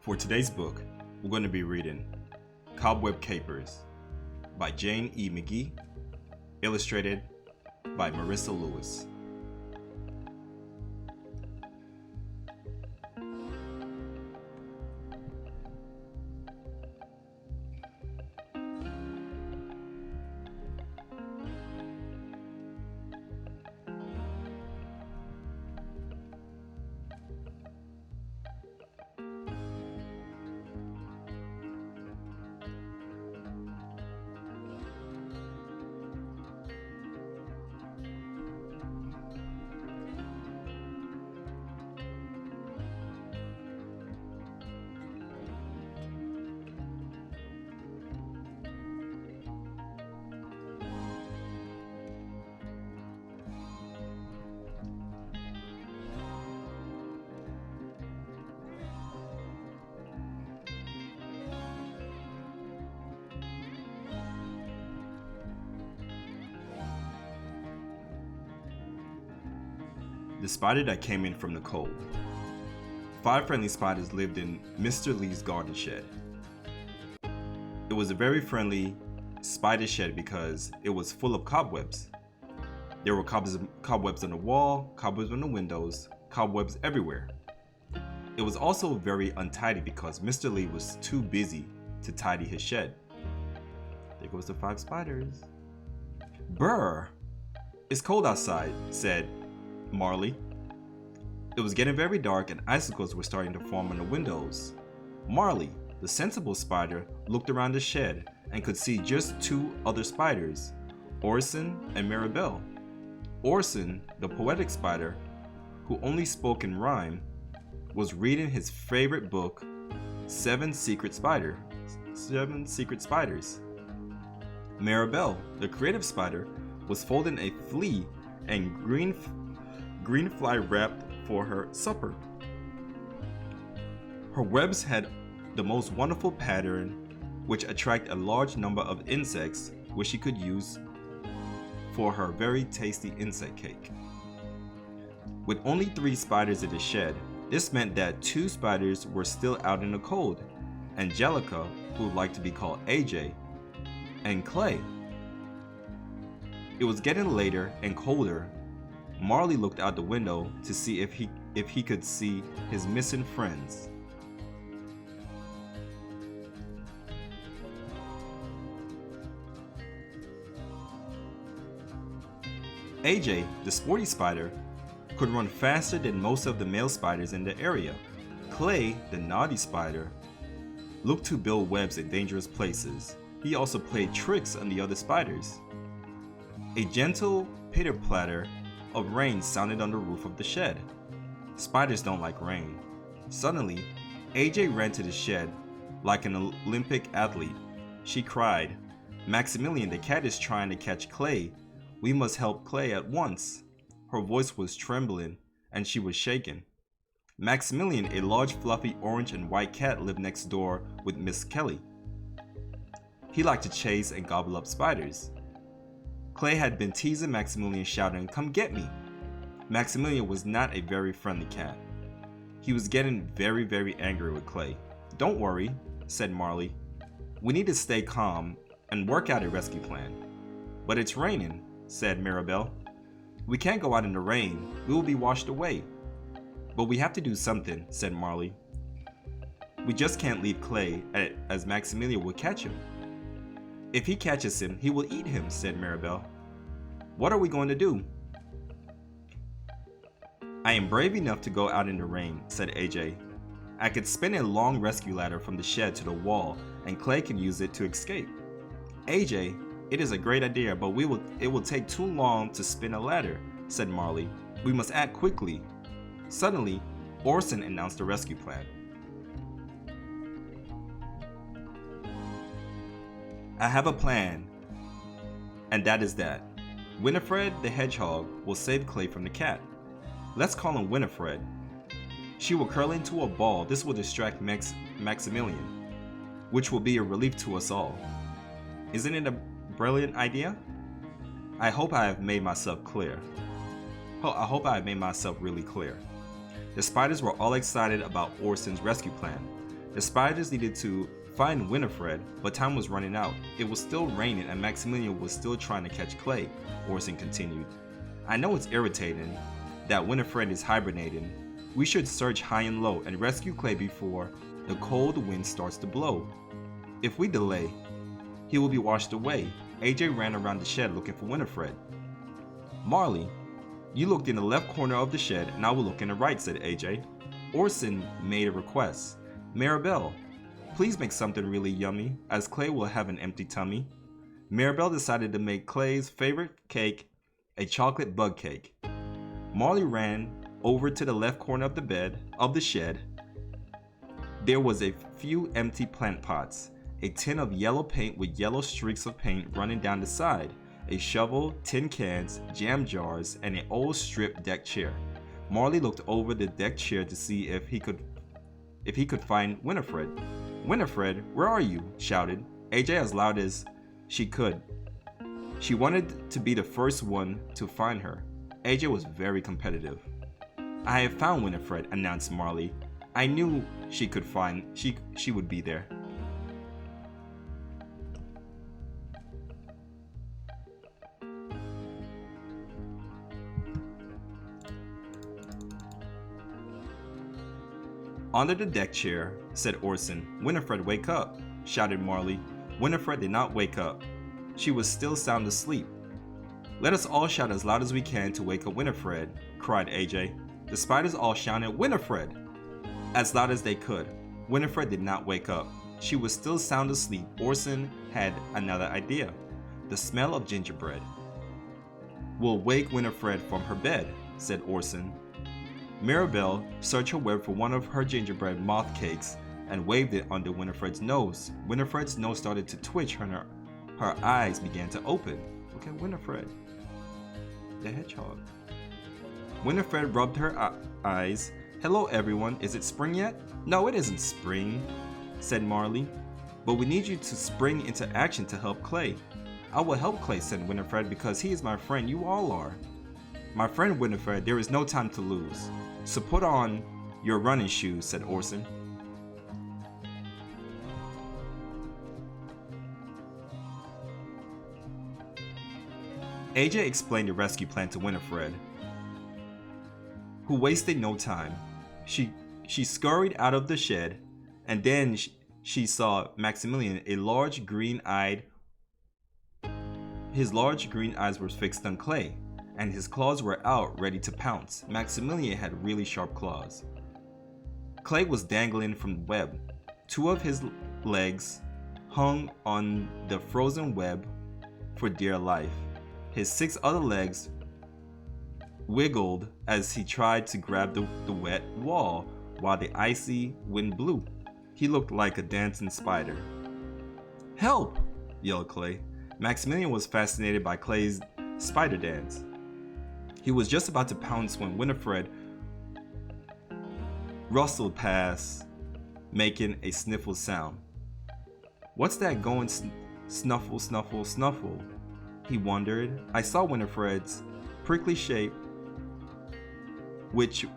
For today's book, we're going to be reading Cobweb Capers by Jane E. McGee, illustrated by Marisa Lewis. The spider that came in from the cold. 5 friendly spiders lived in Mr. Lee's garden shed. It was a very friendly spider shed because it was full of cobwebs. There were cobwebs on the wall, cobwebs on the windows, cobwebs everywhere. It was also very untidy because Mr. Lee was too busy to tidy his shed. There goes the 5 spiders. Brr! It's cold outside, said Marley. It was getting very dark and icicles were starting to form on the windows. Marley, the sensible spider, looked around the shed and could see just 2 other spiders, Orson and Maribel. Orson, the poetic spider, who only spoke in rhyme, was reading his favorite book, 7 Secret Spiders. Maribel, the creative spider, was folding a flea and green fly wrapped for her supper. Her webs had the most wonderful pattern, which attracted a large number of insects, which she could use for her very tasty insect cake. With only 3 spiders in the shed, this meant that 2 spiders were still out in the cold: Angelica, who liked to be called AJ, and Clay. It was getting later and colder. Marley looked out the window to see if he could see his missing friends. AJ, the sporty spider, could run faster than most of the male spiders in the area. Clay, the naughty spider, looked to build webs in dangerous places. He also played tricks on the other spiders. A gentle pitter-patter of rain sounded on the roof of the shed. Spiders don't like rain. Suddenly, AJ ran to the shed like an Olympic athlete. She cried, "Maximilian, the cat is trying to catch Clay. We must help Clay at once." Her voice was trembling and she was shaken. Maximilian, a large fluffy orange and white cat, lived next door with Miss Kelly. He liked to chase and gobble up spiders. Clay had been teasing Maximilian, shouting, "Come get me." Maximilian was not a very friendly cat. He was getting very angry with Clay. "Don't worry," said Marley. "We need to stay calm and work out a rescue plan." "But it's raining," said Maribel. "We can't go out in the rain. We will be washed away." "But we have to do something," said Marley. "We just can't leave Clay, as Maximilian will catch him." "If he catches him, he will eat him," said Maribel. "What are we going to do?" "I am brave enough to go out in the rain," said AJ. "I could spin a long rescue ladder from the shed to the wall, and Clay can use it to escape." "AJ, it is a great idea, but it will take too long to spin a ladder," said Marley. "We must act quickly." Suddenly, Orson announced the rescue plan. "I have a plan, and that is that Winifred the hedgehog will save Clay from the cat. Let's call him Winifred. She will curl into a ball. This will distract Maximilian, which will be a relief to us all. Isn't it a brilliant idea? I hope I have made myself clear. I hope I have made myself really clear." The spiders were all excited about Orson's rescue plan. The spiders needed to find Winifred, but time was running out. It was still raining and Maximilian was still trying to catch Clay, Orson continued. I know it's irritating that Winifred is hibernating. We should search high and low and rescue Clay before the cold wind starts to blow. If we delay, he will be washed away. AJ ran around the shed looking for Winifred. Marley, you looked in the left corner of the shed and I will look in the right, said AJ. Orson made a request. Maribel, please make something really yummy, as Clay will have an empty tummy. Maribel decided to make Clay's favorite cake, a chocolate bug cake. Marley ran over to the left corner of the shed. There was a few empty plant pots, a tin of yellow paint with yellow streaks of paint running down the side, a shovel, tin cans, jam jars, and an old stripped deck chair. Marley looked over the deck chair to see if he could find Winifred. Winifred, where are you? Shouted AJ as loud as she could. She wanted to be the first one to find her. AJ was very competitive. I have found Winifred, announced Marley. I knew she would be there. Under the deck chair, said Orson. Winifred, wake up, shouted Marley. Winifred did not wake up. She was still sound asleep. Let us all shout as loud as we can to wake up Winifred, cried AJ. The spiders all shouted, Winifred! As loud as they could. Winifred did not wake up. She was still sound asleep. Orson had another idea. The smell of gingerbread. We'll wake Winifred from her bed, said Orson. Maribel searched her web for one of her gingerbread moth cakes and waved it under Winifred's nose. Winifred's nose started to twitch and her eyes began to open. Look at Winifred, the hedgehog. Winifred rubbed her eyes. Hello everyone, is it spring yet? No, it isn't spring, said Marley. But we need you to spring into action to help Clay. I will help Clay, said Winifred, because he is my friend, you all are. My friend Winifred, there is no time to lose. So put on your running shoes, said Orson. AJ explained the rescue plan to Winifred, who wasted no time. She scurried out of the shed, and then she saw Maximilian, his large green eyes were fixed on Clay, and his claws were out ready to pounce. Maximilian had really sharp claws. Clay was dangling from the web. Two of his legs hung on the frozen web for dear life. His 6 other legs wiggled as he tried to grab the wet wall while the icy wind blew. He looked like a dancing spider. Help! Yelled Clay. Maximilian was fascinated by Clay's spider dance. He was just about to pounce when Winifred rustled past, making a sniffle sound. What's that going snuffle, snuffle, snuffle? He wondered. I saw Winifred's prickly shape, which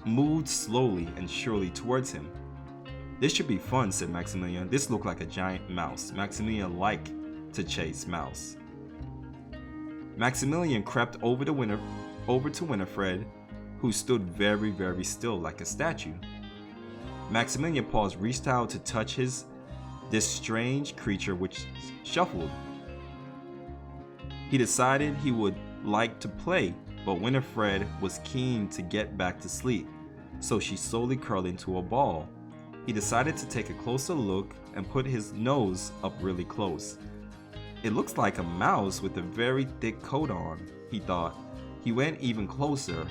moved slowly and surely towards him. This should be fun, said Maximilian. This looked like a giant mouse. Maximilian liked to chase mouse. Maximilian crept over to Winifred, who stood very, very still like a statue. Maximilian's paws reached out to touch this strange creature which shuffled. He decided he would like to play, but Winifred was keen to get back to sleep, so she slowly curled into a ball. He decided to take a closer look and put his nose up really close. It looks like a mouse with a very thick coat on, he thought. He went even closer.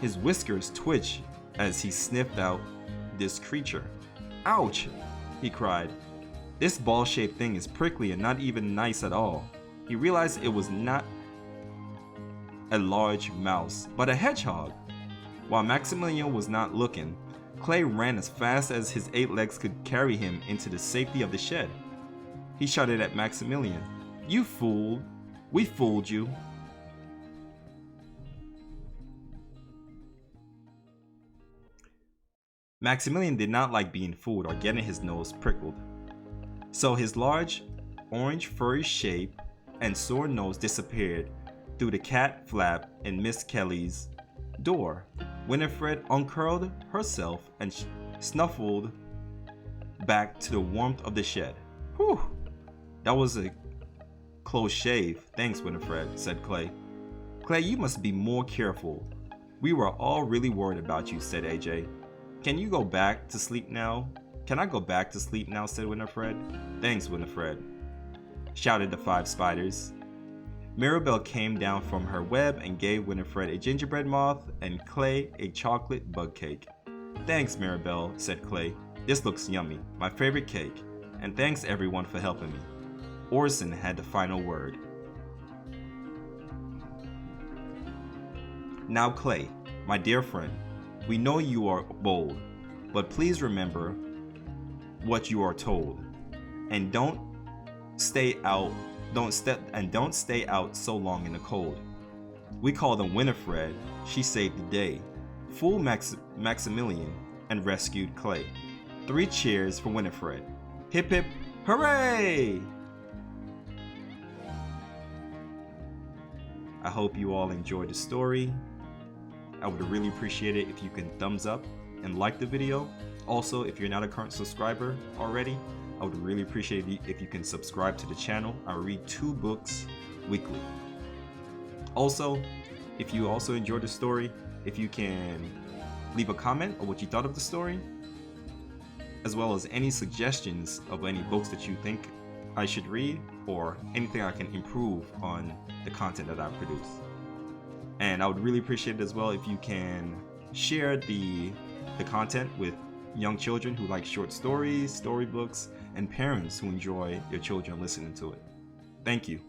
His whiskers twitched as he sniffed out this creature. Ouch! He cried. This ball-shaped thing is prickly and not even nice at all. He realized it was not a large mouse, but a hedgehog. While Maximilian was not looking, Clay ran as fast as his 8 legs could carry him into the safety of the shed. He shouted at Maximilian, "You fool! We fooled you!" Maximilian did not like being fooled or getting his nose prickled. So his large, orange furry shape and sore nose disappeared through the cat flap in Miss Kelly's door. Winifred uncurled herself and snuffled back to the warmth of the shed. Whew, that was a close shave. Thanks, Winifred, said Clay. Clay, you must be more careful. We were all really worried about you, said AJ. Can you go back to sleep now? Can I go back to sleep now, said Winifred. Thanks, Winifred, shouted the 5 spiders. Mirabelle came down from her web and gave Winifred a gingerbread moth and Clay a chocolate bug cake. Thanks, Mirabelle, said Clay. This looks yummy, my favorite cake. And thanks everyone for helping me. Orson had the final word. Now Clay, my dear friend, we know you are bold, but please remember what you are told. And don't stay out so long in the cold. We call them Winifred, she saved the day, fooled Maximilian, and rescued Clay. 3 cheers for Winifred. Hip hip hooray! I hope you all enjoyed the story. I would really appreciate it if you can thumbs up and like the video. Also, if you're not a current subscriber already, I would really appreciate it if you can subscribe to the channel. I read 2 books weekly. Also, if you also enjoyed the story, if you can leave a comment on what you thought of the story, as well as any suggestions of any books that you think I should read, or anything I can improve on the content that I produce. And I would really appreciate it as well if you can share the content with young children who like short stories, storybooks, and parents who enjoy their children listening to it. Thank you.